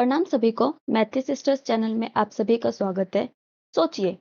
प्रणाम सभी को। मैथिली सिस्टर्स चैनल में आप सभी का स्वागत है। सोचिए,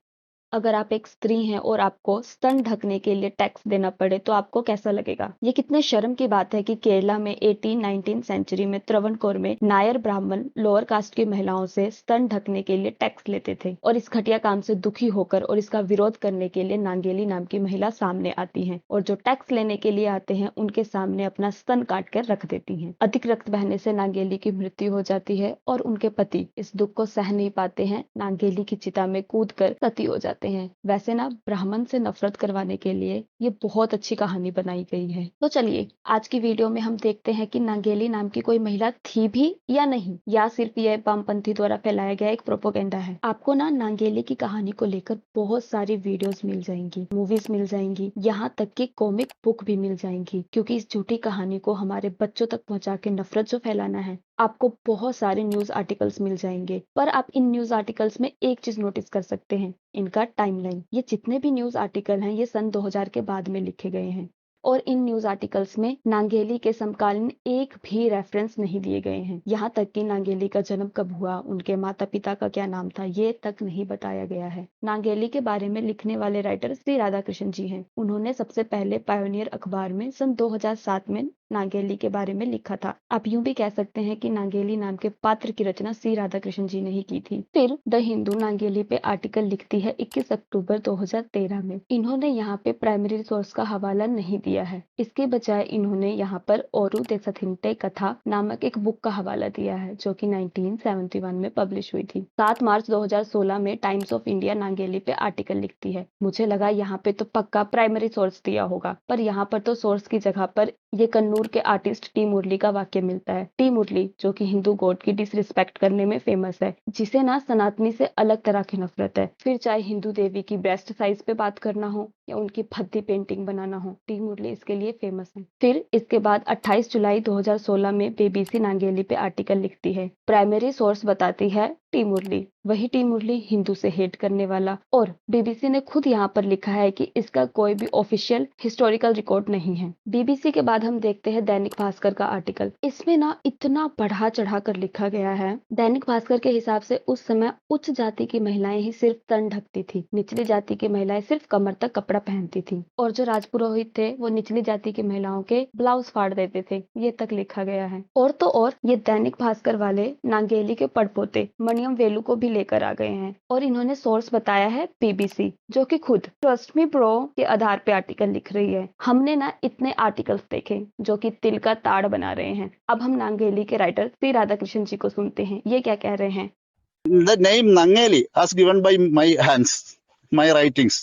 अगर आप एक स्त्री हैं और आपको स्तन ढकने के लिए टैक्स देना पड़े तो आपको कैसा लगेगा। ये कितने शर्म की बात है कि केरला में 18-19 सेंचुरी में त्रवणकोर में नायर ब्राह्मण लोअर कास्ट की महिलाओं से स्तन ढकने के लिए टैक्स लेते थे और इस घटिया काम से दुखी होकर और इसका विरोध करने के लिए नांगेली नाम की महिला सामने आती है और जो टैक्स लेने के लिए आते हैं उनके सामने अपना स्तन काट कर रख देती है। अधिक रक्त बहने से नांगेली की मृत्यु हो जाती है और उनके पति इस दुख को सह नहीं पाते हैं, नांगेली की चिता में कूद कर सती हो जाते हैं। वैसे ना, ब्राह्मण से नफरत करवाने के लिए ये बहुत अच्छी कहानी बनाई गई है। तो चलिए आज की वीडियो में हम देखते हैं कि नांगेली नाम की कोई महिला थी भी या नहीं, या सिर्फ यह वामपंथी द्वारा फैलाया गया एक प्रोपोगेंडा है। आपको ना नांगेली की कहानी को लेकर बहुत सारी वीडियोस मिल जाएंगी, मूवीज मिल जाएंगी, यहाँ तक कि कॉमिक बुक भी मिल जाएंगी, क्योंकि इस झूठी कहानी को हमारे बच्चों तक पहुंचा के नफरत जो फैलाना है। आपको बहुत सारे न्यूज आर्टिकल्स मिल जाएंगे, पर आप इन न्यूज आर्टिकल्स में एक चीज नोटिस कर सकते हैं, इनका टाइमलाइन। ये जितने भी न्यूज आर्टिकल हैं ये सन 2000 के बाद में लिखे गए हैं और इन न्यूज आर्टिकल्स में नांगेली के समकालीन एक भी रेफरेंस नहीं दिए गए हैं। यहाँ तक कि नांगेली का जन्म कब हुआ, उनके माता पिता का क्या नाम था, ये तक नहीं बताया गया है। नांगेली के बारे में लिखने वाले राइटर श्री राधाकृष्ण जी हैं। उन्होंने सबसे पहले पायोनियर अखबार में सन 2007 में नांगेली के बारे में लिखा था। आप यूं भी कह सकते हैं कि नांगेली नाम के पात्र की रचना श्री राधाकृष्ण जी ने ही की थी। फिर द हिंदू नांगेली पे आर्टिकल लिखती है 21 अक्टूबर 2013 में। इन्होंने यहाँ पे प्राइमरी सोर्स का हवाला नहीं दिया है, इसके बजाय इन्होंने यहाँ पर ओरू देशथिंटे कथा नामक एक बुक का हवाला दिया है जो कि 1971 में पब्लिश हुई थी। 7 मार्च 2016 में टाइम्स ऑफ इंडिया नांगेली पे आर्टिकल लिखती है। मुझे लगा यहाँ पे तो पक्का प्राइमरी सोर्स दिया होगा, पर यहाँ पर तो सोर्स की जगह पर ये कन्नूर के आर्टिस्ट टी मुरली का वाक्य मिलता है। टी मुरली जो कि हिंदू गॉड की डिसरिस्पेक्ट करने में फेमस है, जिसे ना सनातनी से अलग तरह की नफरत है। फिर चाहे हिंदू देवी की ब्रेस्ट साइज पे बात करना हो या उनकी भद्दी पेंटिंग बनाना हो, टी मुरली इसके लिए फेमस है। फिर इसके बाद 28 जुलाई 2016 में बीबीसी नांगेली पे आर्टिकल लिखती है। प्राइमरी सोर्स बताती है टी मुरली, वही टी मुरली हिंदू से हेट करने वाला। और बीबीसी ने खुद यहाँ पर लिखा है कि इसका कोई भी ऑफिशियल हिस्टोरिकल रिकॉर्ड नहीं है। बीबीसी के बाद हम देखते हैं दैनिक भास्कर का आर्टिकल। इसमें ना इतना बढ़ा चढ़ा कर लिखा गया है। दैनिक भास्कर के हिसाब से उस समय उच्च जाति की महिलाएं ही सिर्फ तन ढकती थी, निचली जाति की महिलाएं सिर्फ कमर तक कपड़ा पहनती थी, और जो राजपुरोहित थे वो निचली जाति की महिलाओं के ब्लाउज फाड़ देते थे, ये तक लिखा गया है। और तो और ये दैनिक भास्कर वाले नांगेली के पड़पोते मणियम वेलु को भी लेकर आ गए हैं और इन्होंने सोर्स बताया है बीबीसी, जो कि खुद ट्रस्ट मी ब्रो के आधार पे आर्टिकल लिख रही है। हमने ना इतने आर्टिकल्स देखे जो कि तिल का ताड़ बना रहे हैं। अब हम नांगेली के राइटर श्री राधाकृष्ण जी को सुनते हैं, ये क्या कह रहे हैं। The name Nangeli was given by my hands, my writings.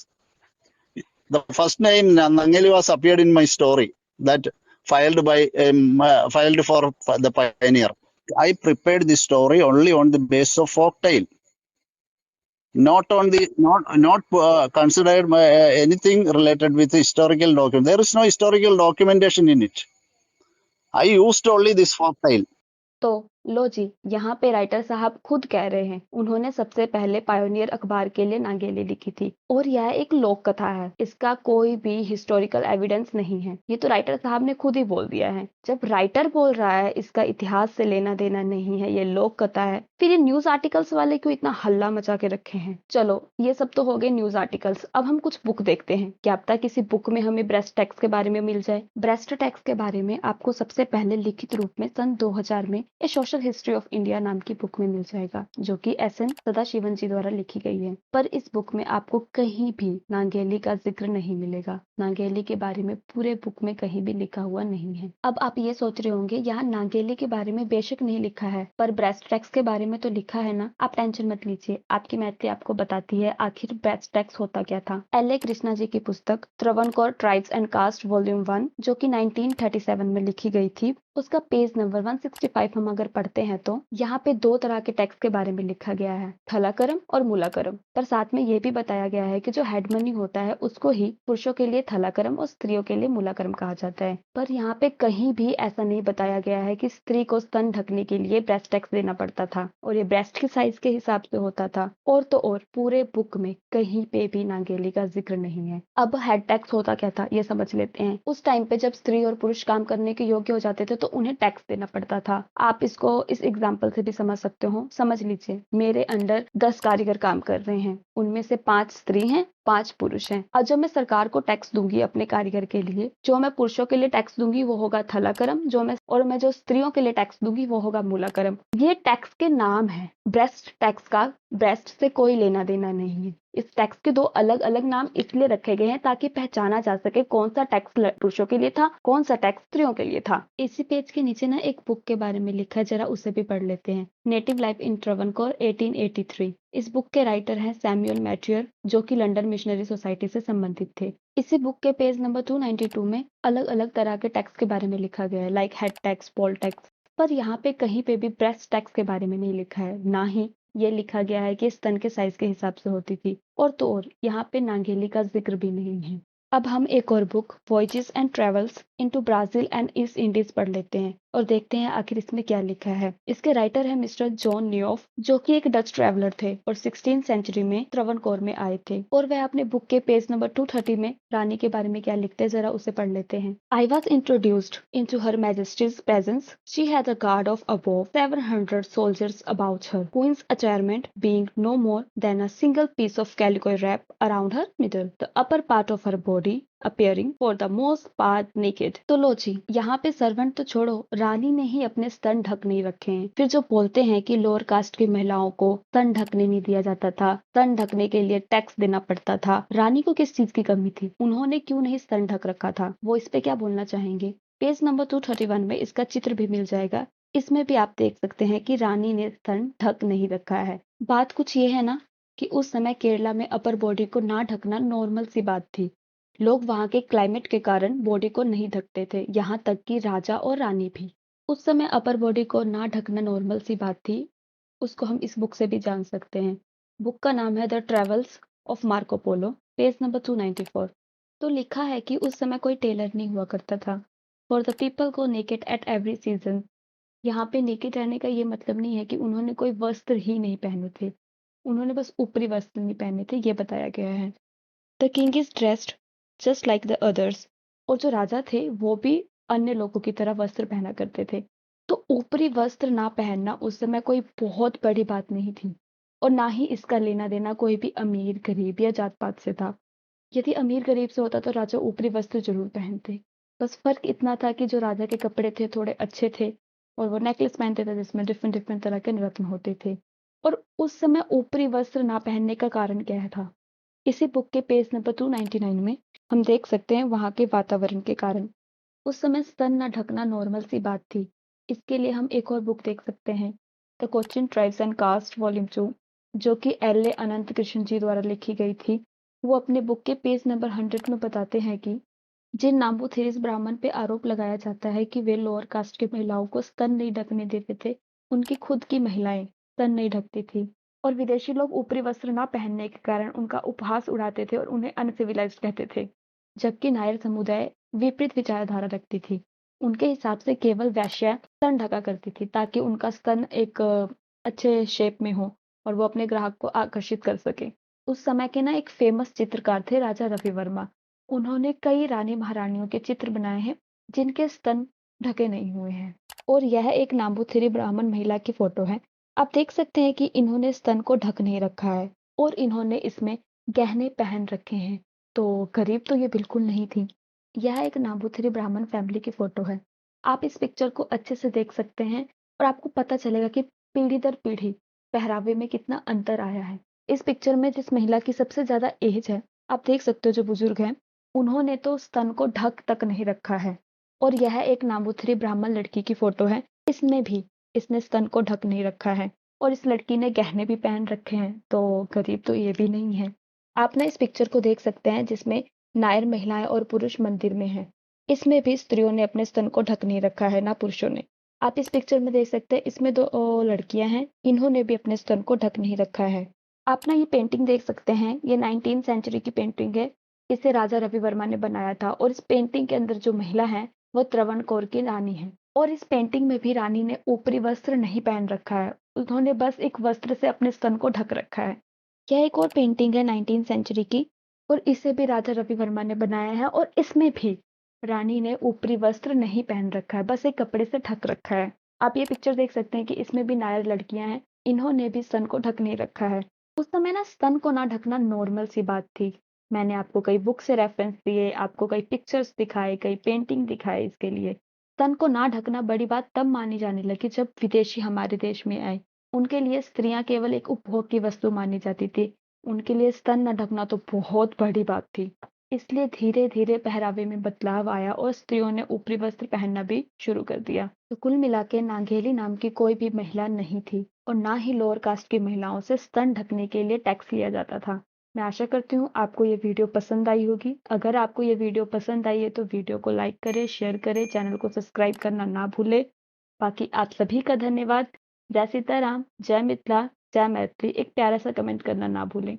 The first name Nangeli was appeared in my story that filed for the Pioneer. I prepared this story only on the basis of folktale, not considered anything related with historical document. There is no historical documentation in it. I used only this folktale. तो लो जी, यहाँ पे writer साहब खुद कह रहे हैं उन्होंने सबसे पहले पायोनियर अखबार के लिए नांगेली लिखी थी और यह एक लोक कथा है, इसका कोई भी हिस्टोरिकल एविडेंस नहीं है। ये तो राइटर साहब ने खुद ही बोल दिया है। जब राइटर बोल रहा है इसका इतिहास से लेना देना नहीं है, ये लोक कथा है, फिर ये न्यूज आर्टिकल्स वाले क्यों इतना हल्ला मचा के रखे हैं। चलो ये सब तो हो गए न्यूज आर्टिकल्स, अब हम कुछ बुक देखते हैं, क्या पता किसी बुक में हमें ब्रेस्ट टैक्स के बारे में मिल जाए। ब्रेस्ट टैक्स के बारे में आपको सबसे पहले लिखित रूप में सन 2000 में ए सोशल हिस्ट्री ऑफ इंडिया नाम की बुक में मिल जाएगा, जो कि एसएन सदाशिवन जी द्वारा लिखी गई है। पर इस बुक में आपको कहीं भी नांगेली का जिक्र नहीं मिलेगा। नांगेली के बारे में पूरे बुक में कहीं भी लिखा हुआ नहीं है। अब आप ये सोच रहे होंगे यहाँ नांगेली के बारे में बेशक नहीं लिखा है, पर ब्रेस्ट टैक्स के बारे में तो लिखा है ना। आप टेंशन मत लीजिए, आपकी मैथिली आपको बताती है आखिर ब्रेस्ट टैक्स होता क्या था। एल.ए. कृष्णा जी की पुस्तक त्रवणकोर ट्राइब्स एंड कास्ट वॉल्यूम 1 जो कि 1937 में लिखी गई थी, उसका पेज नंबर 165 हम अगर पढ़ते हैं तो यहाँ पे दो तरह के टैक्स के बारे में लिखा गया है, थलाकरम और मूलाकरम। पर साथ में ये भी बताया गया है कि जो हेड मनी होता है उसको ही पुरुषों के लिए थलाकरम और स्त्रियों के लिए मूलाकरम कहा जाता है। पर यहाँ पे कहीं भी ऐसा नहीं बताया गया है कि स्त्री को स्तन ढकने के लिए ब्रेस्ट टैक्स देना पड़ता था और ये ब्रेस्ट की साइज के हिसाब से होता था। और तो और पूरे बुक में कहीं पे भी नांगेली का जिक्र नहीं है। अब हेड टैक्स होता क्या था ये समझ लेते हैं। उस टाइम पे जब स्त्री और पुरुष काम करने के योग्य हो जाते थे तो तो उन्हें टैक्स देना पड़ता था। आप इसको इस एग्जाम्पल से भी समझ सकते हो। समझ लीजिए, मेरे अंडर 10 कारीगर काम कर रहे हैं, उनमें से 5 स्त्री हैं, 5 पुरुष हैं। और जब मैं सरकार को टैक्स दूंगी अपने कारीगर के लिए, जो मैं पुरुषों के लिए टैक्स दूंगी वो होगा थलाकरम, मैं जो स्त्रियों के लिए टैक्स दूंगी वो होगा मूलाकरम। ये टैक्स के नाम है। ब्रेस्ट टैक्स का ब्रेस्ट से कोई लेना देना नहीं है। इस टैक्स के 2 अलग अलग नाम इसलिए रखे गए हैं ताकि पहचाना जा सके कौन सा टैक्स पुरुषों के लिए था, कौन सा टैक्स स्त्रियों के लिए था। इसी पेज के नीचे ना एक बुक के बारे में लिखा है, जरा उसे भी पढ़ लेते हैं। Native life in Travancore 1883। इस बुक के राइटर हैं सैमुअल मैटियर, जो कि लंदन मिशनरी सोसाइटी से संबंधित थे। इसी बुक के पेज नंबर 292 में अलग अलग तरह के टैक्स के बारे में लिखा गया है, like head tax, poll tax. पर यहाँ पे कहीं पे भी ब्रेस्ट टैक्स के बारे में नहीं लिखा है, ना ही ये लिखा गया है कि स्तन के साइज के हिसाब से होती थी, और तो और यहाँ पे नांगेली का जिक्र भी नहीं है। अब हम एक और book voyages and travels into Brazil and east Indies पढ़ लेते हैं और देखते हैं आखिर इसमें क्या लिखा है। इसके राइटर है मिस्टर जॉन न्यूऑफ, जो कि एक डच ट्रैवलर थे और 16th सेंचुरी में त्रवनकोर में आए थे। और वह अपने बुक के पेज नंबर 230 में रानी के बारे में क्या लिखते हैं, जरा उसे पढ़ लेते हैं। I was introduced into her Majesty's presence. She had a guard of above 700 soldiers about her, queen's attire being no more than a single piece of calico wrap around her middle, the upper part of her body appearing for the most part naked। तो लो जी, यहाँ पे servant तो छोड़ो, रानी ने ही अपने स्तन ढक नहीं रखे हैं। फिर जो बोलते हैं कि लोअर कास्ट की महिलाओं को स्तन ढकने नहीं दिया जाता था, स्तन ढकने के लिए टैक्स देना पड़ता था, रानी को किस चीज की कमी थी, उन्होंने क्यों नहीं स्तन ढक रखा था, वो इस पे क्या बोलना चाहेंगे। पेज नंबर 231 में इसका चित्र भी मिल जाएगा। इसमें भी आप देख सकते हैं कि रानी ने स्तन ढक नहीं रखा है। बात कुछ ये है ना कि उस समय केरला में अपर बॉडी को ना ढकना नॉर्मल सी बात थी। लोग वहां के क्लाइमेट के कारण बॉडी को नहीं ढकते थे, यहाँ तक कि राजा और रानी भी। उस समय अपर बॉडी को ना ढकना नॉर्मल सी बात थी, उसको हम इस बुक से भी जान सकते हैं। बुक का नाम है the travels of Marco Polo, page number 294। तो लिखा है कि उस समय कोई टेलर नहीं हुआ करता था। For the people go naked at every season. यहाँ पे नेकेड रहने का ये मतलब नहीं है कि उन्होंने कोई वस्त्र ही नहीं पहने थे, उन्होंने बस ऊपरी वस्त्र नहीं पहने थे, ये बताया गया है। The king is dressed just like the others. और जो राजा थे वो भी अन्य लोगों की तरह वस्त्र पहना करते थे। तो ऊपरी वस्त्र ना पहनना उस समय कोई बहुत बड़ी बात नहीं थी, और ना ही इसका लेना देना कोई भी अमीर गरीब या जात पात से था। यदि अमीर गरीब से होता तो राजा ऊपरी वस्त्र जरूर पहनते। बस फर्क इतना था कि जो राजा के कपड़े थे थोड़े अच्छे थे, और वो नेकलेस पहनते थे जिसमें डिफरेंट डिफरेंट तरह के रत्न होते थे। और उस समय ऊपरी वस्त्र ना पहनने का कारण क्या था, इसी बुक के पेज नंबर 299 में हम देख सकते हैं वहां के वातावरण के कारण। उस समय स्तन न ढकना नॉर्मल सी बात थी। इसके लिए हम एक और बुक देख सकते हैं, the Cochin tribes and caste volume 2, जो कि एल ए अनंत कृष्ण जी द्वारा लिखी गई थी। वो अपने बुक के पेज नंबर 100 में बताते हैं कि जिन नाम्बूथिरिस ब्राह्मण पे आरोप लगाया जाता है कि वे लोअर कास्ट की महिलाओं को स्तन नहीं ढकने देते थे, उनकी खुद की महिलाएं स्तन नहीं ढकती थी, और विदेशी लोग ऊपरी वस्त्र ना पहनने के कारण उनका उपहास उड़ाते थे और उन्हें अनसिविलाइज्ड कहते थे। जबकि नायर समुदाय विपरीत विचारधारा रखती थी। उनके हिसाब से केवल वैश्या स्तन ढका करती थी ताकि उनका स्तन एक अच्छे शेप में हो और वो अपने ग्राहक को आकर्षित कर सके। उस समय के ना एक फेमस चित्रकार थे राजा रवि वर्मा। उन्होंने कई रानी महारानियों के चित्र बनाए हैं जिनके स्तन ढके नहीं हुए हैं। और यह एक नाम्बूथिरी ब्राह्मण महिला की फोटो है। आप देख सकते हैं कि इन्होंने स्तन को ढक नहीं रखा है और इन्होंने इसमें गहने पहन रखे हैं। तो गरीब तो ये बिल्कुल नहीं थी। यह एक नाम्बूथिरी ब्राह्मण फैमिली की फोटो है। आप इस पिक्चर को अच्छे से देख सकते हैं और आपको पता चलेगा कि पीढ़ी दर पीढ़ी पहरावे में कितना अंतर आया है। इस पिक्चर में जिस महिला की सबसे ज्यादा एज है, आप देख सकते हो जो बुजुर्ग हैं, उन्होंने तो स्तन को ढक तक नहीं रखा है। और यह एक नाम्बूथिरी ब्राह्मण लड़की की फोटो है। इसमें भी इसने स्तन को ढक नहीं रखा है और इस लड़की ने गहने भी पहन रखे हैं। तो गरीब तो ये भी नहीं है। आप ना इस पिक्चर को देख सकते हैं जिसमें नायर महिलाएं और पुरुष मंदिर में हैं। इसमें भी स्त्रियों ने अपने स्तन को ढक नहीं रखा है, ना पुरुषों ने। आप इस पिक्चर में देख सकते हैं इसमें दो लड़कियां हैं, इन्होंने भी अपने स्तन को ढक नहीं रखा है। आप ना ये पेंटिंग देख सकते हैं, ये 19th सेंचुरी की पेंटिंग है। इसे राजा रवि वर्मा ने बनाया था और इस पेंटिंग के अंदर जो महिला है वो त्रवणकोर की रानी है। और इस पेंटिंग में भी रानी ने ऊपरी वस्त्र नहीं पहन रखा है, उन्होंने बस एक वस्त्र से अपने स्तन को ढक रखा है। यह एक और पेंटिंग है 19th सेंचुरी की और इसे भी राजा रवि वर्मा ने बनाया है और इसमें भी रानी ने ऊपरी वस्त्र नहीं पहन रखा है, बस एक कपड़े से ढक रखा है। आप ये पिक्चर देख सकते हैं कि इसमें भी नायर लड़कियां हैं, इन्होंने भी स्तन को ढक नहीं रखा है। उस समय ना स्तन को ना ढकना नॉर्मल सी बात थी। मैंने आपको कई बुक से रेफरेंस दिए, आपको कई पिक्चर्स दिखाए, कई पेंटिंग दिखाए इसके लिए। स्तन को ना ढकना बड़ी बात तब मानी जाने लगी जब विदेशी हमारे देश में आए। उनके लिए स्त्रियां केवल एक उपभोग की वस्तु मानी जाती थी। उनके लिए स्तन न ढकना तो बहुत बड़ी बात थी। इसलिए धीरे-धीरे पहरावे में बदलाव आया और स्त्रियों ने ऊपरी वस्त्र पहनना भी शुरू कर दिया। तो कुल मिला के नांगेली नाम की कोई भी महिला नहीं थी और ना ही लोअर कास्ट की महिलाओं से स्तन ढकने के लिए टैक्स लिया जाता था। मैं आशा करती हूँ आपको ये वीडियो पसंद आई होगी। अगर आपको ये वीडियो पसंद आई है तो वीडियो को लाइक करें, शेयर करें, चैनल को सब्सक्राइब करना ना भूलें। बाकी आप सभी का धन्यवाद। जय सीताराम, जय मिथिला, जय मैथिली। एक प्यारा सा कमेंट करना ना भूलें।